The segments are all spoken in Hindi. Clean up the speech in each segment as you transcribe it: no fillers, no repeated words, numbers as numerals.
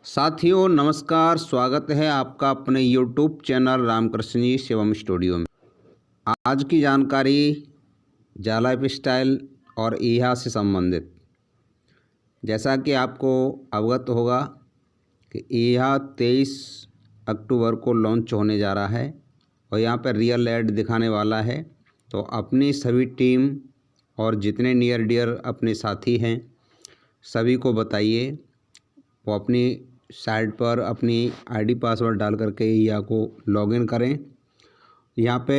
साथियों नमस्कार, स्वागत है आपका अपने यूट्यूब चैनल रामकृष्ण जी शिवम स्टूडियो में। आज की जानकारी जा लाइफ स्टाइल और ईहा से संबंधित। जैसा कि आपको अवगत होगा कि ईहा 23 अक्टूबर को लॉन्च होने जा रहा है और यहाँ पर रियल ऐड दिखाने वाला है। तो अपनी सभी टीम और जितने नियर डियर अपने साथी हैं सभी को बताइए वो अपनी साइट पर अपनी आईडी पासवर्ड डाल करके ईहा को लॉगिन करें। यहाँ पे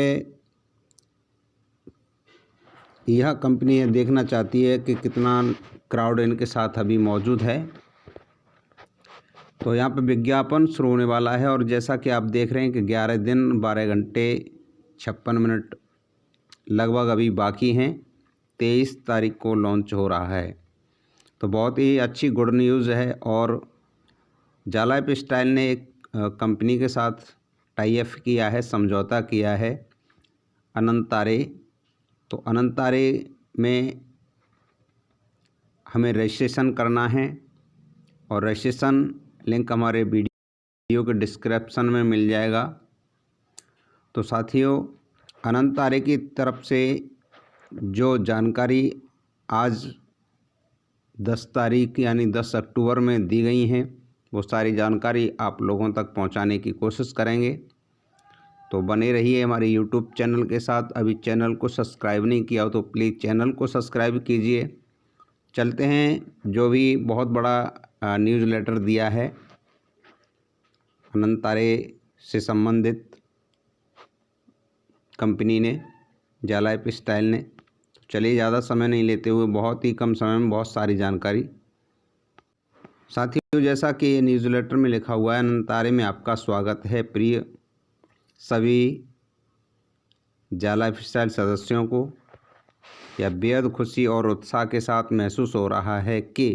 ईहा कंपनी ये देखना चाहती है कि कितना क्राउड इनके साथ अभी मौजूद है। तो यहाँ पे विज्ञापन शुरू होने वाला है और जैसा कि आप देख रहे हैं कि 11 दिन 12 घंटे 56 मिनट लगभग अभी बाकी हैं। 23 तारीख को लॉन्च हो रहा है। तो बहुत ही अच्छी गुड न्यूज़ है। और जा लाइफ स्टाइल ने एक कंपनी के साथ टाई अप किया है, समझौता किया है अनंतारे। तो अनंतारे में हमें रजिस्ट्रेशन करना है और रजिस्ट्रेशन लिंक हमारे वीडियो के डिस्क्रिप्शन में मिल जाएगा। तो साथियों अनंतारे की तरफ से जो जानकारी आज 10 तारीख यानी 10 अक्टूबर में दी गई हैं वो सारी जानकारी आप लोगों तक पहुंचाने की कोशिश करेंगे। तो बने रहिए हमारे यूट्यूब चैनल के साथ। अभी चैनल को सब्सक्राइब नहीं किया हो तो प्लीज़ चैनल को सब्सक्राइब कीजिए। चलते हैं जो भी बहुत बड़ा न्यूज़लेटर दिया है अनंतारे से संबंधित कंपनी ने, जा लाइफ स्टाइल ने। तो चलिए ज़्यादा समय नहीं लेते हुए बहुत ही कम समय में बहुत सारी जानकारी। साथियों जैसा कि ये न्यूज़लेटर में लिखा हुआ है, अनंतारे में आपका स्वागत है। प्रिय सभी जा लाइफ स्टाइल सदस्यों को यह बेहद खुशी और उत्साह के साथ महसूस हो रहा है कि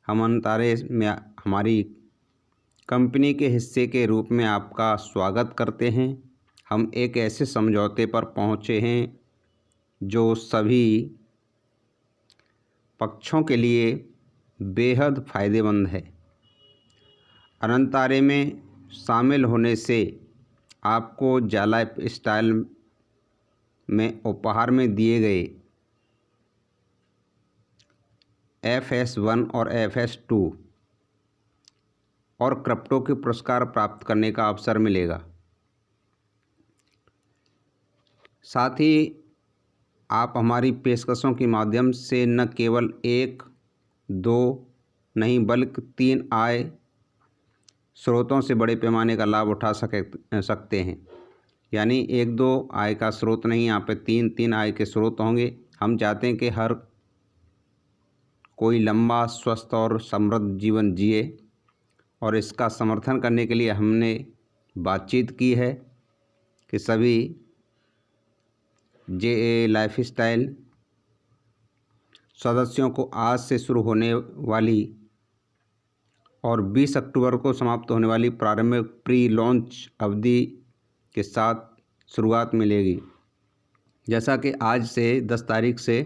हम अनंतारे में हमारी कंपनी के हिस्से के रूप में आपका स्वागत करते हैं। हम एक ऐसे समझौते पर पहुंचे हैं जो सभी पक्षों के लिए बेहद फ़ायदेमंद है। अनंतारे में शामिल होने से आपको जा लाइफ स्टाइल में उपहार में दिए गए FS1 और FS2 और क्रिप्टो के पुरस्कार प्राप्त करने का अवसर मिलेगा। साथ ही आप हमारी पेशकशों के माध्यम से न केवल 1 2 नहीं बल्कि 3 आय स्रोतों से बड़े पैमाने का लाभ उठा सकते हैं। यानी 1-2 आय का स्रोत नहीं, यहाँ पे 3-3 आय के स्रोत होंगे। हम चाहते हैं कि हर कोई लंबा स्वस्थ और समृद्ध जीवन जिए और इसका समर्थन करने के लिए हमने बातचीत की है कि सभी जे लाइफ स्टाइल सदस्यों को आज से शुरू होने वाली और 20 अक्टूबर को समाप्त होने वाली प्रारंभिक प्री लॉन्च अवधि के साथ शुरुआत मिलेगी। जैसा कि आज से 10 तारीख से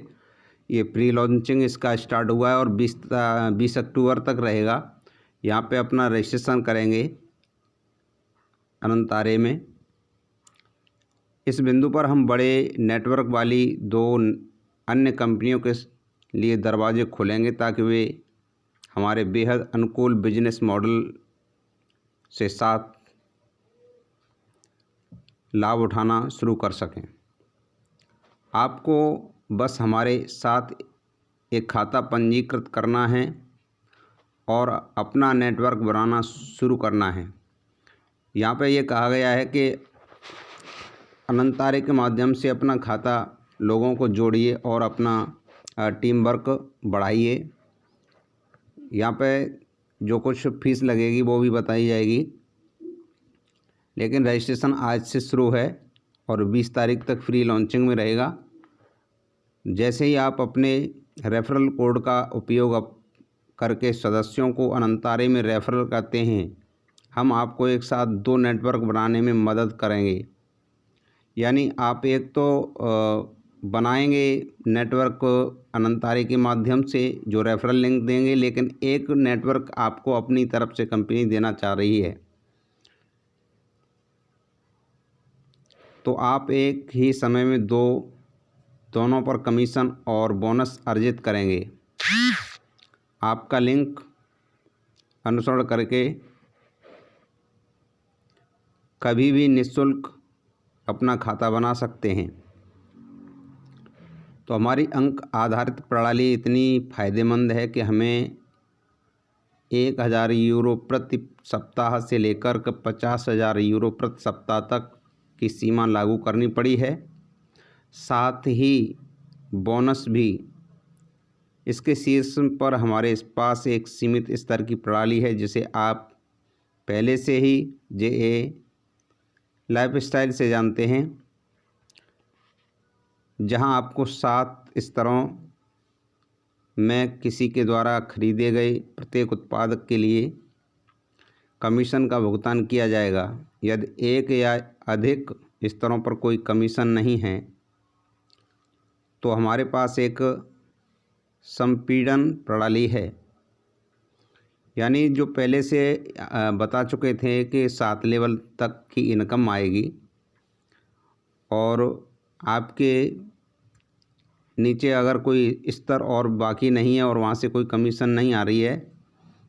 ये प्री लॉन्चिंग इसका स्टार्ट हुआ है और 20 अक्टूबर तक रहेगा। यहाँ पे अपना रजिस्ट्रेशन करेंगे अनंतारे में। इस बिंदु पर हम बड़े नेटवर्क वाली 2 अन्य कंपनियों के लिए दरवाजे खोलेंगे ताकि वे हमारे बेहद अनुकूल बिजनेस मॉडल से साथ लाभ उठाना शुरू कर सकें। आपको बस हमारे साथ एक खाता पंजीकृत करना है और अपना नेटवर्क बनाना शुरू करना है। यहाँ पे ये कहा गया है कि अनंतारे के माध्यम से अपना खाता लोगों को जोड़िए और अपना टीम वर्क बढ़ाइए। यहाँ पे जो कुछ फीस लगेगी वो भी बताई जाएगी, लेकिन रजिस्ट्रेशन आज से शुरू है और 20 तारीख तक फ्री लॉन्चिंग में रहेगा। जैसे ही आप अपने रेफरल कोड का उपयोग करके सदस्यों को अनंतारे में रेफरल करते हैं, हम आपको एक साथ 2 नेटवर्क बनाने में मदद करेंगे। यानी आप एक तो बनाएंगे नेटवर्क अनंतारे के माध्यम से, जो रेफरल लिंक देंगे, लेकिन एक नेटवर्क आपको अपनी तरफ से कंपनी देना चाह रही है। तो आप एक ही समय में दोनों पर कमीशन और बोनस अर्जित करेंगे। आपका लिंक अनुसरण करके कभी भी निःशुल्क अपना खाता बना सकते हैं। तो हमारी अंक आधारित प्रणाली इतनी फ़ायदेमंद है कि हमें 1000 यूरो प्रति सप्ताह से लेकर 50,000 यूरो प्रति सप्ताह तक की सीमा लागू करनी पड़ी है। साथ ही बोनस भी। इसके शीर्ष पर हमारे पास एक सीमित स्तर की प्रणाली है, जिसे आप पहले से ही JA लाइफस्टाइल से जानते हैं, जहां आपको 7 स्तरों में किसी के द्वारा खरीदे गए प्रत्येक उत्पाद के लिए कमीशन का भुगतान किया जाएगा। यदि एक या अधिक स्तरों पर कोई कमीशन नहीं है तो हमारे पास एक संपीड़न प्रणाली है, यानी जो पहले से बता चुके थे कि 7 लेवल तक की इनकम आएगी और आपके नीचे अगर कोई स्तर और बाकी नहीं है और वहाँ से कोई कमीशन नहीं आ रही है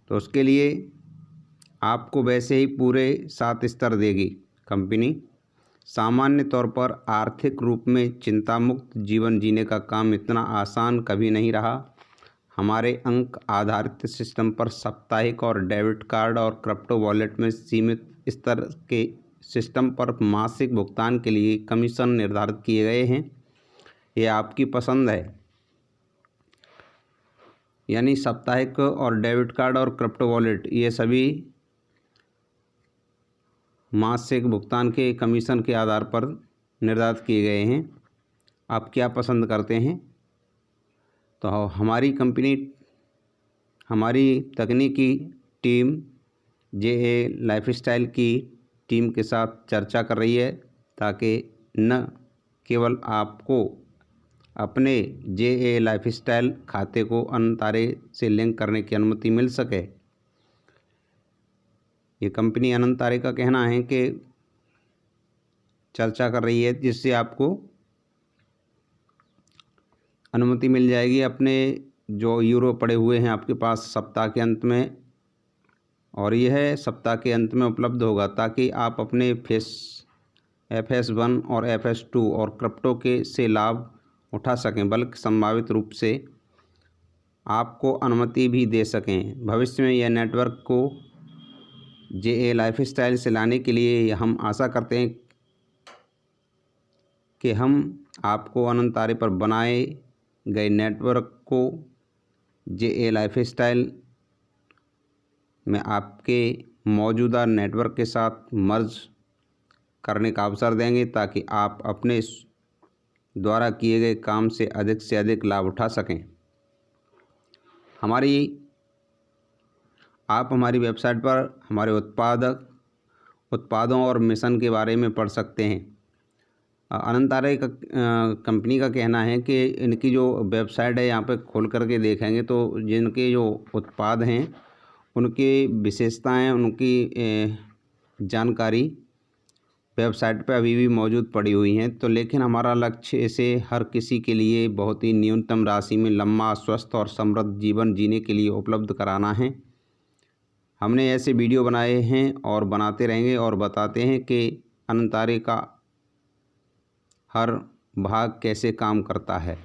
तो उसके लिए आपको वैसे ही पूरे 7 स्तर देगी कंपनी। सामान्य तौर पर आर्थिक रूप में चिंता मुक्त जीवन जीने का काम इतना आसान कभी नहीं रहा। हमारे अंक आधारित सिस्टम पर साप्ताहिक और डेबिट कार्ड और क्रिप्टो वॉलेट में सीमित स्तर के सिस्टम पर मासिक भुगतान के लिए कमीशन निर्धारित किए गए हैं। ये आपकी पसंद है, यानी साप्ताहिक और डेबिट कार्ड और क्रिप्टो वॉलेट ये सभी मासिक भुगतान के कमीशन के आधार पर निर्धारित किए गए हैं। आप क्या पसंद करते हैं? तो हमारी कंपनी, हमारी तकनीकी टीम JA लाइफस्टाइल की टीम के साथ चर्चा कर रही है ताकि न केवल आपको अपने JA लाइफस्टाइल खाते को अनंतारे से लिंक करने की अनुमति मिल सके। ये कंपनी अनंतारे का कहना है कि चर्चा कर रही है जिससे आपको अनुमति मिल जाएगी अपने जो यूरो पड़े हुए हैं आपके पास सप्ताह के अंत में, और यह सप्ताह के अंत में उपलब्ध होगा ताकि आप अपने FS1 और FS2 और क्रिप्टो के से लाभ उठा सकें, बल्कि संभावित रूप से आपको अनुमति भी दे सकें। भविष्य में यह नेटवर्क को JA लाइफस्टाइल से लाने के लिए हम आशा करते हैं कि हम आपको अनंतारे पर बनाए गए नेटवर्क को JA लाइफस्टाइल में आपके मौजूदा नेटवर्क के साथ मर्ज करने का अवसर देंगे ताकि आप अपने द्वारा किए गए काम से अधिक लाभ उठा सकें। आप हमारी वेबसाइट पर हमारे उत्पादों और मिशन के बारे में पढ़ सकते हैं। अनंतारे का कंपनी का कहना है कि इनकी जो वेबसाइट है यहाँ पे खोल करके देखेंगे तो जिनके जो उत्पाद हैं उनकी विशेषताएं, उनकी जानकारी वेबसाइट पे अभी भी मौजूद पड़ी हुई हैं। तो लेकिन हमारा लक्ष्य इसे हर किसी के लिए बहुत ही न्यूनतम राशि में लंबा, स्वस्थ और समृद्ध जीवन जीने के लिए उपलब्ध कराना है। हमने ऐसे वीडियो बनाए हैं और बनाते रहेंगे और बताते हैं कि अनंतारे का हर भाग कैसे काम करता है,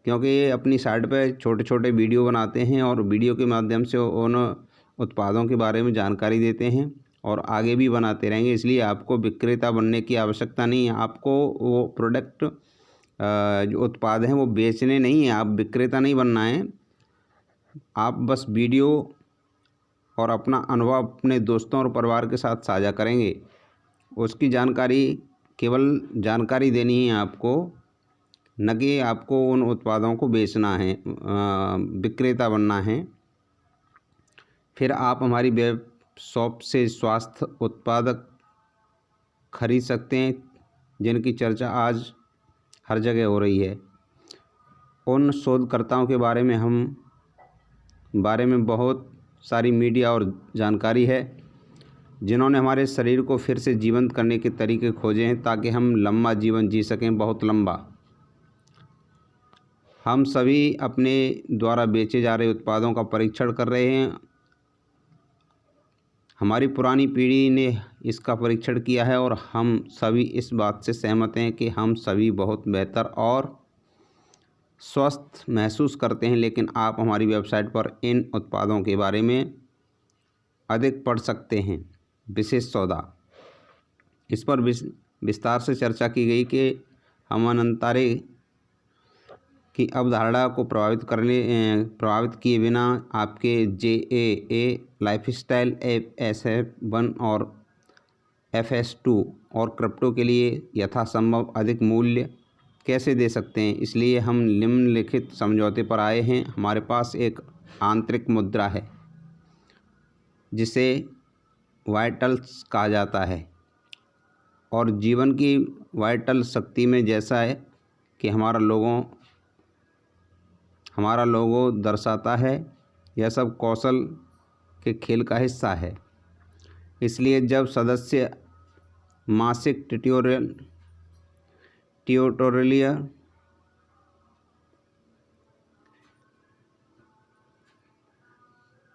क्योंकि ये अपनी साइट पे छोटे छोटे वीडियो बनाते हैं और वीडियो के माध्यम से उन उत्पादों के बारे में जानकारी देते हैं और आगे भी बनाते रहेंगे। इसलिए आपको विक्रेता बनने की आवश्यकता नहीं है। आपको वो प्रोडक्ट जो उत्पाद हैं वो बेचने नहीं है, आप विक्रेता नहीं बनना है। आप बस वीडियो और अपना अनुभव अपने दोस्तों और परिवार के साथ साझा करेंगे। उसकी जानकारी, केवल जानकारी देनी है आपको, न कि आपको उन उत्पादों को बेचना है, विक्रेता बनना है। फिर आप हमारी वेब शॉप से स्वास्थ्य उत्पादक खरीद सकते हैं जिनकी चर्चा आज हर जगह हो रही है। उन शोधकर्ताओं के बारे में बहुत सारी मीडिया और जानकारी है, जिन्होंने हमारे शरीर को फिर से जीवंत करने के तरीके खोजे हैं ताकि हम लंबा जीवन जी सकें, बहुत लंबा। हम सभी अपने द्वारा बेचे जा रहे उत्पादों का परीक्षण कर रहे हैं। हमारी पुरानी पीढ़ी ने इसका परीक्षण किया है और हम सभी इस बात से सहमत हैं कि हम सभी बहुत बेहतर और स्वस्थ महसूस करते हैं। लेकिन आप हमारी वेबसाइट पर इन उत्पादों के बारे में अधिक पढ़ सकते हैं। विशेष सौदा, इस पर विस्तार से चर्चा की गई कि हम अनंतारे की अवधारणा को प्रभावित किए बिना आपके JAA लाइफस्टाइल FS1 और FS2 और क्रिप्टो के लिए यथासंभव अधिक मूल्य कैसे दे सकते हैं। इसलिए हम निम्नलिखित समझौते पर आए हैं। हमारे पास एक आंतरिक मुद्रा है जिसे वाइटल्स कहा जाता है और जीवन की वाइटल शक्ति में जैसा है कि हमारा लोगो दर्शाता है, यह सब कौशल के खेल का हिस्सा है। इसलिए जब सदस्य मासिक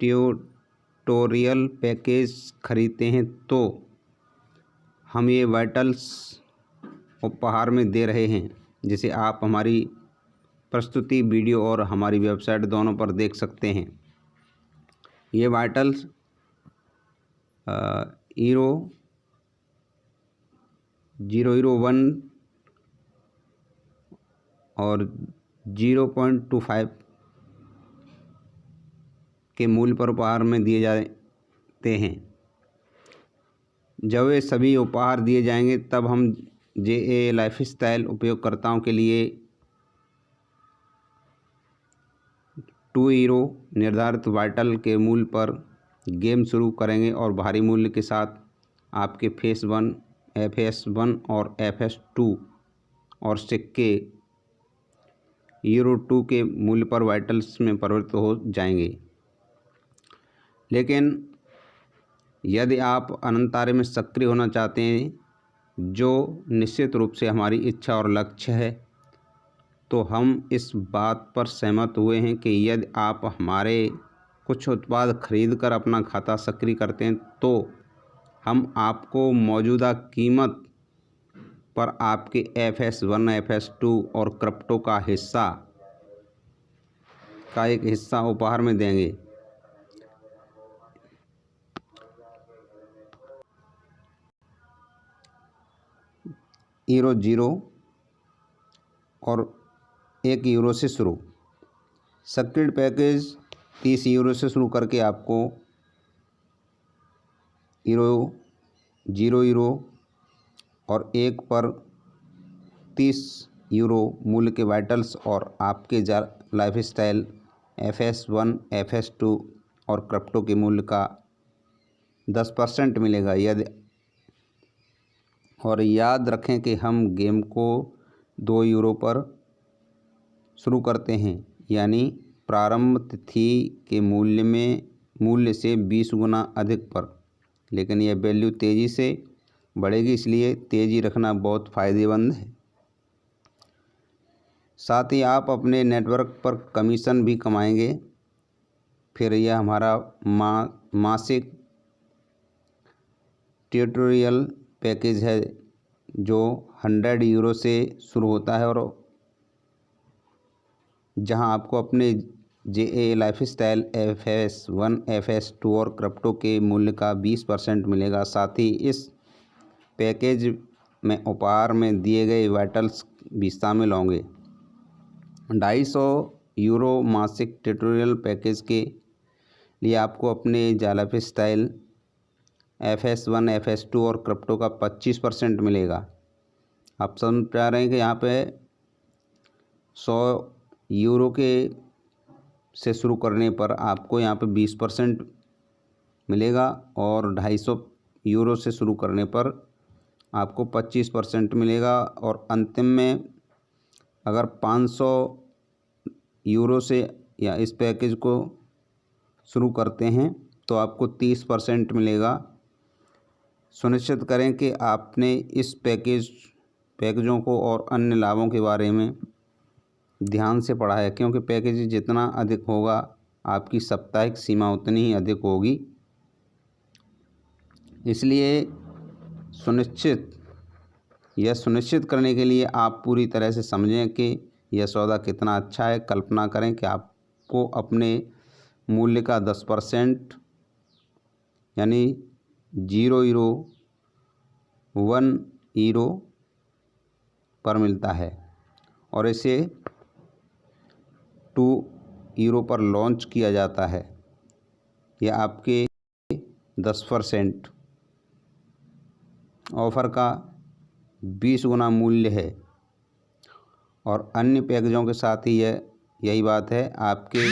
ट्यूटोरियल पैकेज खरीदते हैं तो हम ये वाइटल्स उपहार में दे रहे हैं, जिसे आप हमारी प्रस्तुति वीडियो और हमारी वेबसाइट दोनों पर देख सकते हैं। ये वाइटल्स ईरो 001 और 0.25 के मूल्य पर उपहार में दिए जाते हैं। जब वे सभी उपहार दिए जाएंगे तब हम JAA लाइफस्टाइल उपयोगकर्ताओं के लिए €2 निर्धारित वाइटल के मूल्य पर गेम शुरू करेंगे और भारी मूल्य के साथ आपके FS1 और FS2 और सिक्के €2 के मूल्य पर वाइटल्स में परिवर्तित हो जाएंगे। लेकिन यदि आप अनंतारे में सक्रिय होना चाहते हैं, जो निश्चित रूप से हमारी इच्छा और लक्ष्य है, तो हम इस बात पर सहमत हुए हैं कि यदि आप हमारे कुछ उत्पाद खरीद कर अपना खाता सक्रिय करते हैं तो हम आपको मौजूदा कीमत पर आपके FS1, FS2 और क्रिप्टो का एक हिस्सा उपहार में देंगे। €0 और €1 से शुरू। सक्रिय पैकेज €30 से शुरू करके आपको €0 और 1 पर €30 मूल्य के वाइटल्स और आपके लाइफस्टाइल FS1, FS2 और क्रिप्टो के मूल्य का 10% मिलेगा। और याद रखें कि हम गेम को €2 पर शुरू करते हैं, यानी प्रारंभ तिथि के मूल्य से 20 गुना अधिक पर। लेकिन यह वैल्यू तेज़ी से बढ़ेगी, इसलिए तेज़ी रखना बहुत फ़ायदेमंद है। साथ ही आप अपने नेटवर्क पर कमीशन भी कमाएंगे। फिर यह हमारा मासिक ट्यूटोरियल पैकेज है जो €100 से शुरू होता है और जहां आपको अपने JAA लाइफस्टाइल FS1, FS2 और क्रिप्टो के मूल्य का 20% मिलेगा। साथ ही इस पैकेज में उपहार में दिए गए वाइटल्स भी शामिल होंगे। €250 मासिक ट्यूटोरियल पैकेज के लिए आपको अपने लाइफस्टाइल FS1, FS2 और क्रिप्टो का 25% मिलेगा। आप समझ पा रहे हैं कि यहाँ पे €100 से शुरू करने पर आपको यहाँ पे 20% मिलेगा और €250 से शुरू करने पर आपको 25% मिलेगा और अंतिम में अगर 500 यूरो से या इस पैकेज को शुरू करते हैं तो आपको 30% मिलेगा। सुनिश्चित करें कि आपने इस पैकेजों को और अन्य लाभों के बारे में ध्यान से पढ़ा है, क्योंकि पैकेज जितना अधिक होगा आपकी साप्ताहिक सीमा उतनी ही अधिक होगी। इसलिए सुनिश्चित करने के लिए आप पूरी तरह से समझें कि यह सौदा कितना अच्छा है। कल्पना करें कि आपको अपने मूल्य का 10% यानी 0 यूरो 1 यूरो पर मिलता है और इसे 2 यूरो पर लॉन्च किया जाता है। यह आपके 10% ऑफ़र का 20 गुना मूल्य है और अन्य पैकेजों के साथ ही यही बात है। आपके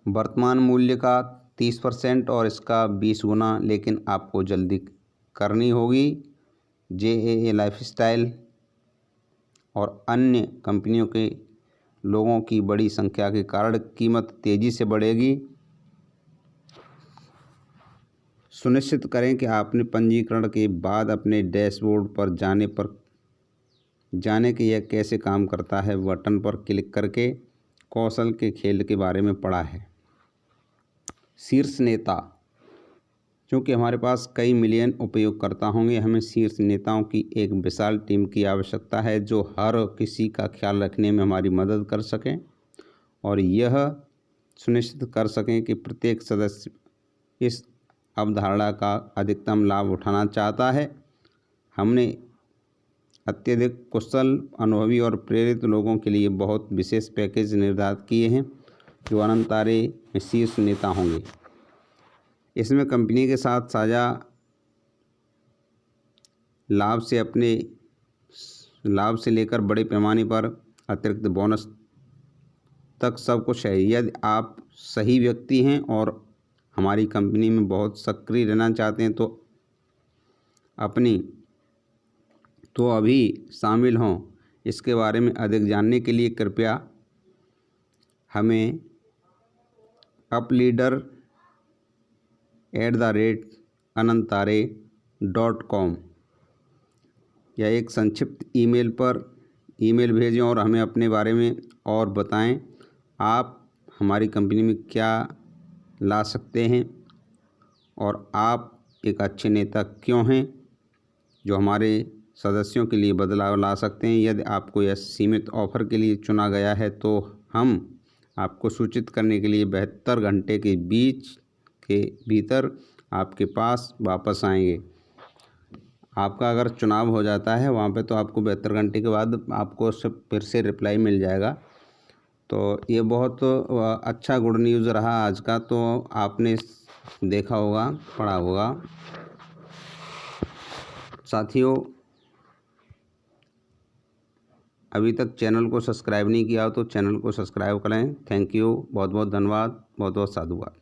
वर्तमान मूल्य का 30% और इसका 20 गुना, लेकिन आपको जल्दी करनी होगी। JAA लाइफस्टाइल और अन्य कंपनियों के लोगों की बड़ी संख्या के कारण कीमत तेज़ी से बढ़ेगी। सुनिश्चित करें कि आपने पंजीकरण के बाद अपने डैशबोर्ड पर जाने कि यह कैसे काम करता है बटन पर क्लिक करके कौशल के खेल के बारे में पढ़ा है। शीर्ष नेता, क्योंकि हमारे पास कई मिलियन उपयोगकर्ता होंगे, हमें शीर्ष नेताओं की एक विशाल टीम की आवश्यकता है जो हर किसी का ख्याल रखने में हमारी मदद कर सकें और यह सुनिश्चित कर सकें कि प्रत्येक सदस्य इस अवधारणा का अधिकतम लाभ उठाना चाहता है। हमने अत्यधिक कुशल, अनुभवी और प्रेरित लोगों के लिए बहुत विशेष पैकेज निर्धारित किए हैं जो अनंतारे में शीर्ष नेता होंगे। इसमें कंपनी के साथ साझा लाभ से लेकर बड़े पैमाने पर अतिरिक्त बोनस तक सब कुछ है। यदि आप सही व्यक्ति हैं और हमारी कंपनी में बहुत सक्रिय रहना चाहते हैं तो अभी शामिल हों। इसके बारे में अधिक जानने के लिए कृपया हमें upleader@anantare.com या एक संक्षिप्त ईमेल भेजें और हमें अपने बारे में और बताएं। आप हमारी कंपनी में क्या ला सकते हैं और आप एक अच्छे नेता क्यों हैं जो हमारे सदस्यों के लिए बदलाव ला सकते हैं। यदि आपको यह सीमित ऑफ़र के लिए चुना गया है तो हम आपको सूचित करने के लिए 72 घंटे के भीतर आपके पास वापस आएंगे। आपका अगर चुनाव हो जाता है वहाँ पे तो आपको 72 घंटे के बाद आपको फिर से रिप्लाई मिल जाएगा। तो ये बहुत अच्छा गुड न्यूज़ रहा आज का, तो आपने देखा होगा, पढ़ा होगा। साथियों, अभी तक चैनल को सब्सक्राइब नहीं किया हो तो चैनल को सब्सक्राइब करें। थैंक यू, बहुत बहुत धन्यवाद, बहुत बहुत साधुवाद।